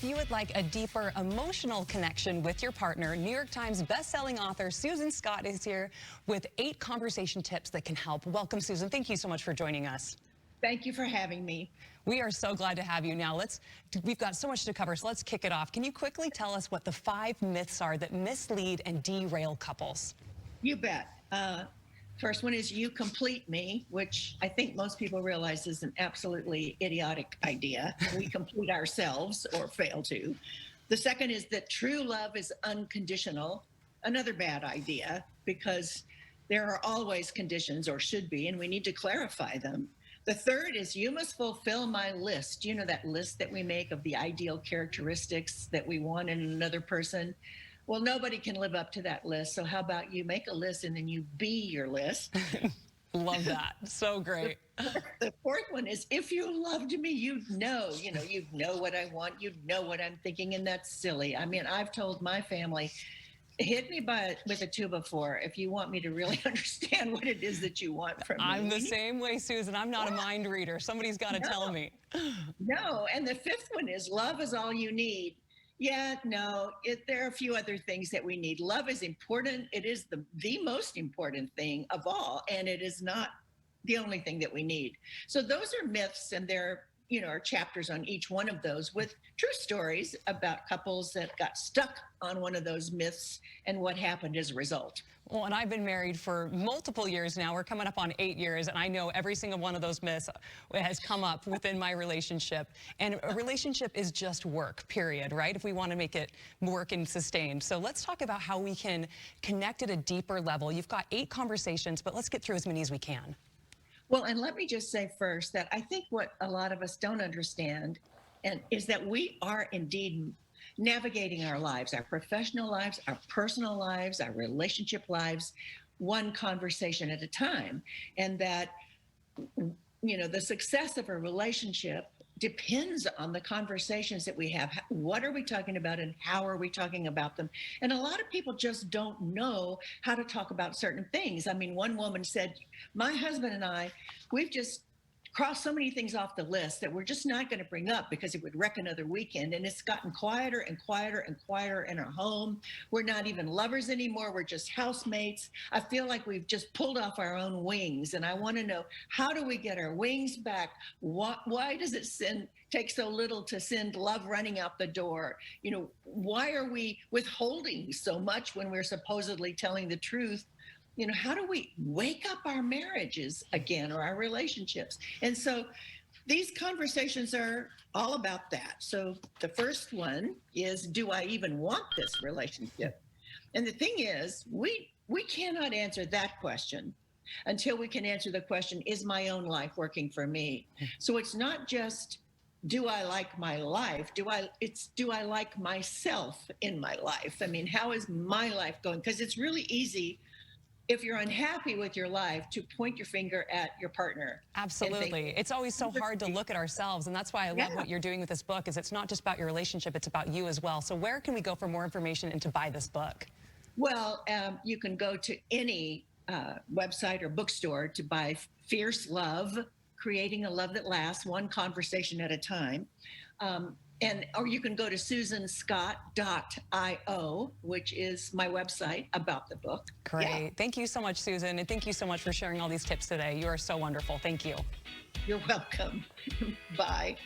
If you would like a deeper emotional connection with your partner, New York Times bestselling author Susan Scott is here with 8 conversation tips that can help. Welcome, Susan. Thank you so much for joining us. Thank you for having me. We are so glad to have you. Now, we've got so much to cover, so let's kick it off. Can you quickly tell us what the 5 myths are that mislead and derail couples? You bet. First one is you complete me, which I think most people realize is an absolutely idiotic idea. We complete ourselves or fail to. The second is that true love is unconditional. Another bad idea, because there are always conditions, or should be, and we need to clarify them. The third is you must fulfill my list. You know, that list that we make of the ideal characteristics that we want in another person? Well, nobody can live up to that list. So how about you make a list and then you be your list? Love that. So great. The fourth one is if you loved me, you'd know what I want, you'd know what I'm thinking, and that's silly. I mean, I've told my family, hit me with a 2x4 if you want me to really understand what it is that you want from me. I'm the same way, Susan. I'm not a mind reader. Somebody's got to tell me. No, and the fifth one is love is all you need. Yeah, no, there are a few other things that we need. Love is important. It is the most important thing of all, and it is not the only thing that we need. So those are myths, and there are chapters on each one of those with true stories about couples that got stuck on one of those myths and what happened as a result. Well, and I've been married for multiple years now. We're coming up on 8 years, and I know every single one of those myths has come up within my relationship. And a relationship is just work, period, right? If we want to make it work and sustained. So let's talk about how we can connect at a deeper level. You've got 8 conversations, but let's get through as many as we can. Well, and let me just say first that I think what a lot of us don't understand is that we are indeed navigating our lives, our professional lives, our personal lives, our relationship lives, one conversation at a time. And that, the success of a relationship depends on the conversations that we have. What are we talking about and how are we talking about them? And a lot of people just don't know how to talk about certain things. I mean, one woman said, my husband and I, we've just crossed so many things off the list that we're just not going to bring up because it would wreck another weekend. And it's gotten quieter and quieter and quieter in our home. We're not even lovers anymore. We're just housemates. I feel like we've just pulled off our own wings. And I want to know, how do we get our wings back? Why does it take so little to send love running out the door? Why are we withholding so much when we're supposedly telling the truth? How do we wake up our marriages again, or our relationships? And so these conversations are all about that. So the first one is, do I even want this relationship? And the thing is, we cannot answer that question until we can answer the question, is my own life working for me? So it's not just, do I like my life? Do I like myself in my life? I mean, how is my life going? Because it's really easy, if you're unhappy with your life, to point your finger at your partner. Absolutely. It's always so hard to look at ourselves, and that's why I love what you're doing with this book, is it's not just about your relationship, it's about you as well. So where can we go for more information and to buy this book? Well, you can go to any website or bookstore to buy Fierce Love, Creating a Love That Lasts, One Conversation at a Time. Or you can go to susanscott.io, which is my website about the book. Great. Yeah. Thank you so much, Susan. And thank you so much for sharing all these tips today. You are so wonderful. Thank you. You're welcome. Bye.